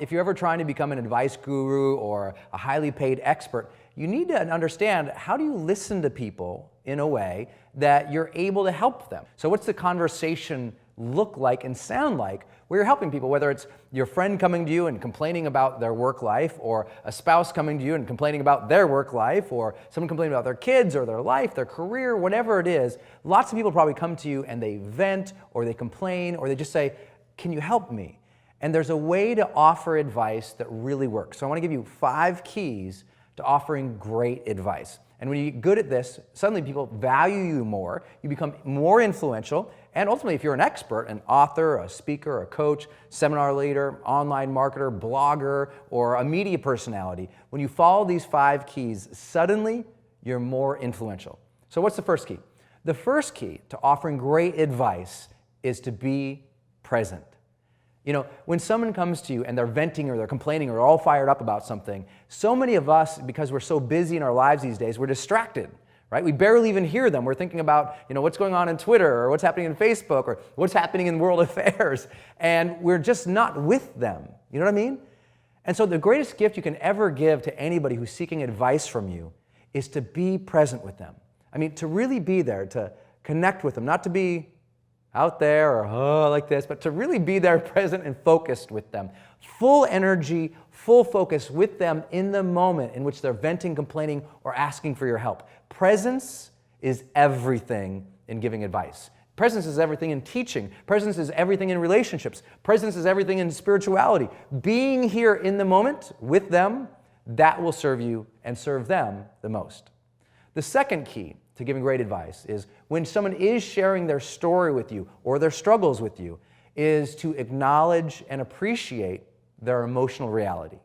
if you're ever trying to become an advice guru or a highly paid expert, you need to understand, how do you listen to people in a way that you're able to help them? So what's the conversation look like and sound like where you're helping people, whether it's your friend coming to you and complaining about their work life, or a spouse coming to you and complaining about their work life, or someone complaining about their kids or their life, their career, whatever it is. Lots of people probably come to you and they vent, or they complain, or they just say, can you help me? And there's a way to offer advice that really works. So I want to give you 5 keys to offering great advice. And when you get good at this, suddenly people value you more, you become more influential, and ultimately if you're an expert, an author, a speaker, a coach, seminar leader, online marketer, blogger, or a media personality, when you follow these 5 keys, suddenly you're more influential. So what's the first key? The first key to offering great advice is to be present. You know, when someone comes to you and they're venting or they're complaining or all fired up about something, so many of us, because we're so busy in our lives these days, we're distracted, right? We barely even hear them. We're thinking about, you know, what's going on in Twitter, or what's happening in Facebook, or what's happening in world affairs, and we're just not with them. You know what I mean? And so the greatest gift you can ever give to anybody who's seeking advice from you is to be present with them. I mean, to really be there, to connect with them, not to be out there or like this, but to really be there, present and focused with them. Full energy, full focus with them in the moment in which they're venting, complaining, or asking for your help. Presence is everything in giving advice. Presence is everything in teaching. Presence is everything in relationships. Presence is everything in spirituality. Being here in the moment with them, that will serve you and serve them the most. The second key to giving great advice is when someone is sharing their story with you or their struggles with you, is to acknowledge and appreciate their emotional reality.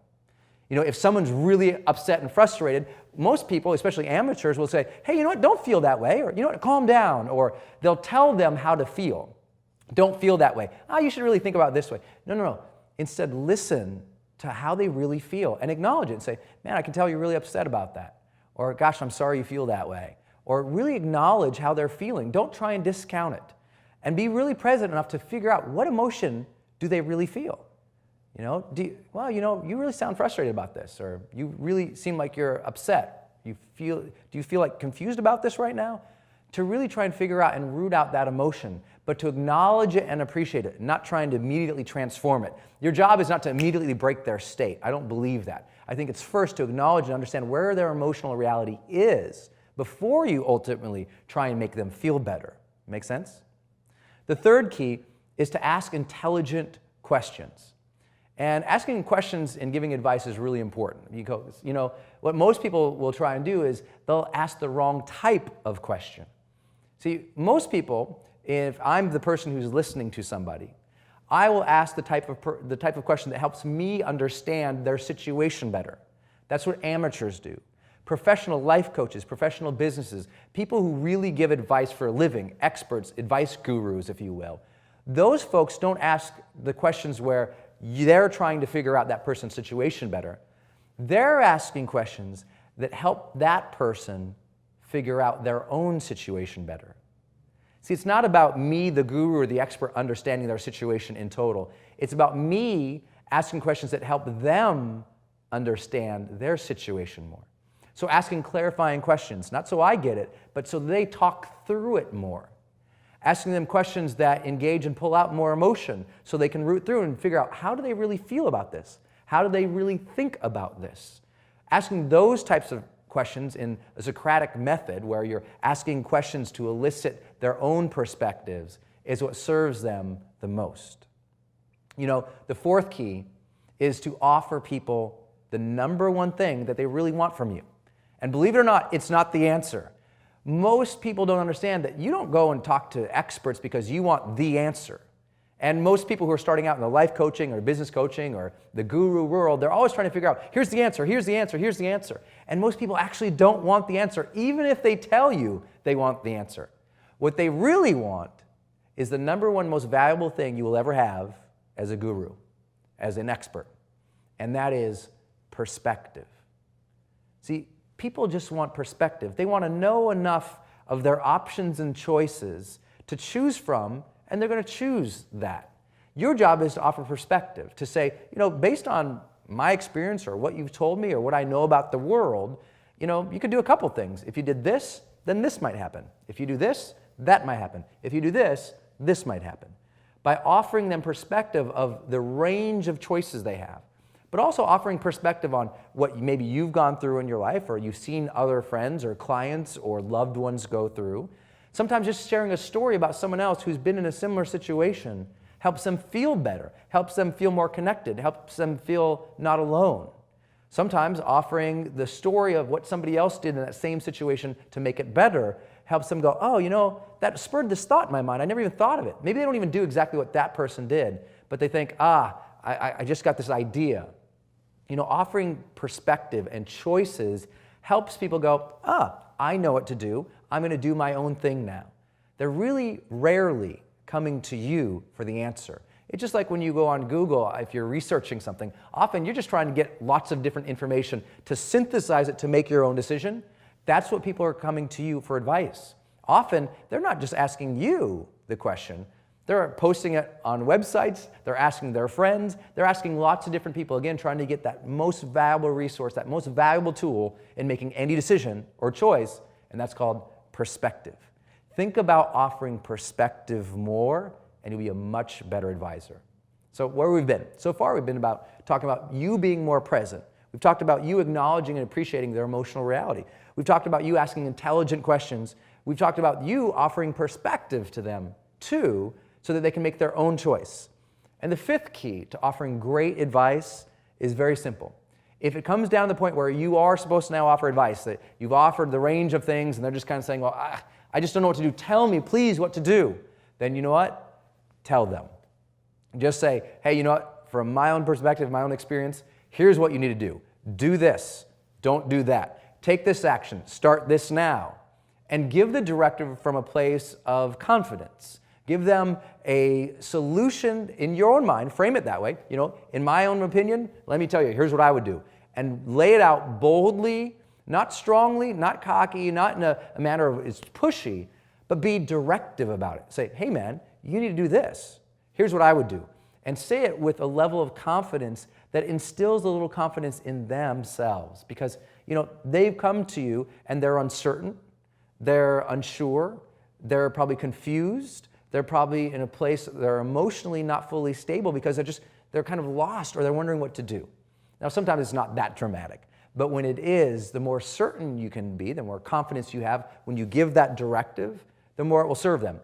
You know, if someone's really upset and frustrated, most people, especially amateurs, will say, hey, you know what, don't feel that way, or you know what, calm down, or they'll tell them how to feel. Don't feel that way. You should really think about it this way. No. Instead, listen to how they really feel and acknowledge it and say, man, I can tell you're really upset about that. Or, gosh, I'm sorry you feel that way. Or really acknowledge how they're feeling. Don't try and discount it. And be really present enough to figure out what emotion do they really feel. You know, you really sound frustrated about this, or you really seem like you're upset. Do you feel like confused about this right now? To really try and figure out and root out that emotion, but to acknowledge it and appreciate it, not trying to immediately transform it. Your job is not to immediately break their state. I don't believe that. I think it's first to acknowledge and understand where their emotional reality is before you ultimately try and make them feel better. Make sense? The third key is to ask intelligent questions. And asking questions and giving advice is really important, because, you know, what most people will try and do is they'll ask the wrong type of question. See, most people, if I'm the person who's listening to somebody, I will ask the type of question that helps me understand their situation better. That's what amateurs do. Professional life coaches, professional businesses, people who really give advice for a living, experts, advice gurus, if you will, those folks don't ask the questions where they're trying to figure out that person's situation better. They're asking questions that help that person figure out their own situation better. See, it's not about me, the guru or the expert, understanding their situation in total. It's about me asking questions that help them understand their situation more. So asking clarifying questions, not so I get it, but so they talk through it more. Asking them questions that engage and pull out more emotion so they can root through and figure out, how do they really feel about this? How do they really think about this? Asking those types of questions in a Socratic method, where you're asking questions to elicit their own perspectives, is what serves them the most. You know, the fourth key is to offer people the number one thing that they really want from you. And believe it or not, it's not the answer. Most people don't understand that you don't go and talk to experts because you want the answer. And most people who are starting out in the life coaching or business coaching or the guru world, they're always trying to figure out, here's the answer, here's the answer, here's the answer. And most people actually don't want the answer, even if they tell you they want the answer. What they really want is the number one most valuable thing you will ever have as a guru, as an expert, and that is perspective. See, people just want perspective. They want to know enough of their options and choices to choose from, and they're going to choose that. Your job is to offer perspective, to say, based on my experience or what you've told me or what I know about the world, you could do a couple things. If you did this, then this might happen. If you do this, that might happen. If you do this, this might happen. By offering them perspective of the range of choices they have, but also offering perspective on what maybe you've gone through in your life or you've seen other friends or clients or loved ones go through. Sometimes just sharing a story about someone else who's been in a similar situation helps them feel better, helps them feel more connected, helps them feel not alone. Sometimes offering the story of what somebody else did in that same situation to make it better helps them go, oh, that spurred this thought in my mind. I never even thought of it. Maybe they don't even do exactly what that person did, but they think, I just got this idea. Offering perspective and choices helps people go, I know what to do. I'm going to do my own thing now. They're really rarely coming to you for the answer. It's just like when you go on Google, if you're researching something, often you're just trying to get lots of different information to synthesize it to make your own decision. That's what people are coming to you for advice. Often, they're not just asking you the question. They're posting it on websites, they're asking their friends, they're asking lots of different people, again, trying to get that most valuable resource, that most valuable tool in making any decision or choice, and that's called perspective. Think about offering perspective more, and you'll be a much better advisor. So where we've been. So far, we've been talking about you being more present. We've talked about you acknowledging and appreciating their emotional reality. We've talked about you asking intelligent questions. We've talked about you offering perspective to them, too, so that they can make their own choice. And the fifth key to offering great advice is very simple. If it comes down to the point where you are supposed to now offer advice, that you've offered the range of things and they're just kind of saying, well, I just don't know what to do. Tell me, please, what to do. Then you know what? Tell them. Just say, hey, you know what? From my own perspective, my own experience, here's what you need to do. Do this. Don't do that. Take this action. Start this now. And give the directive from a place of confidence. Give them a solution in your own mind. Frame it that way. In my own opinion, let me tell you, here's what I would do. And lay it out boldly, not strongly, not cocky, not in a manner of it's pushy, but be directive about it. Say, hey man, you need to do this. Here's what I would do. And say it with a level of confidence that instills a little confidence in themselves. Because, they've come to you and they're uncertain, they're unsure, they're probably confused, they're probably in a place they're emotionally not fully stable because they're kind of lost or they're wondering what to do. Now, sometimes it's not that dramatic, but when it is, the more certain you can be, the more confidence you have when you give that directive, the more it will serve them.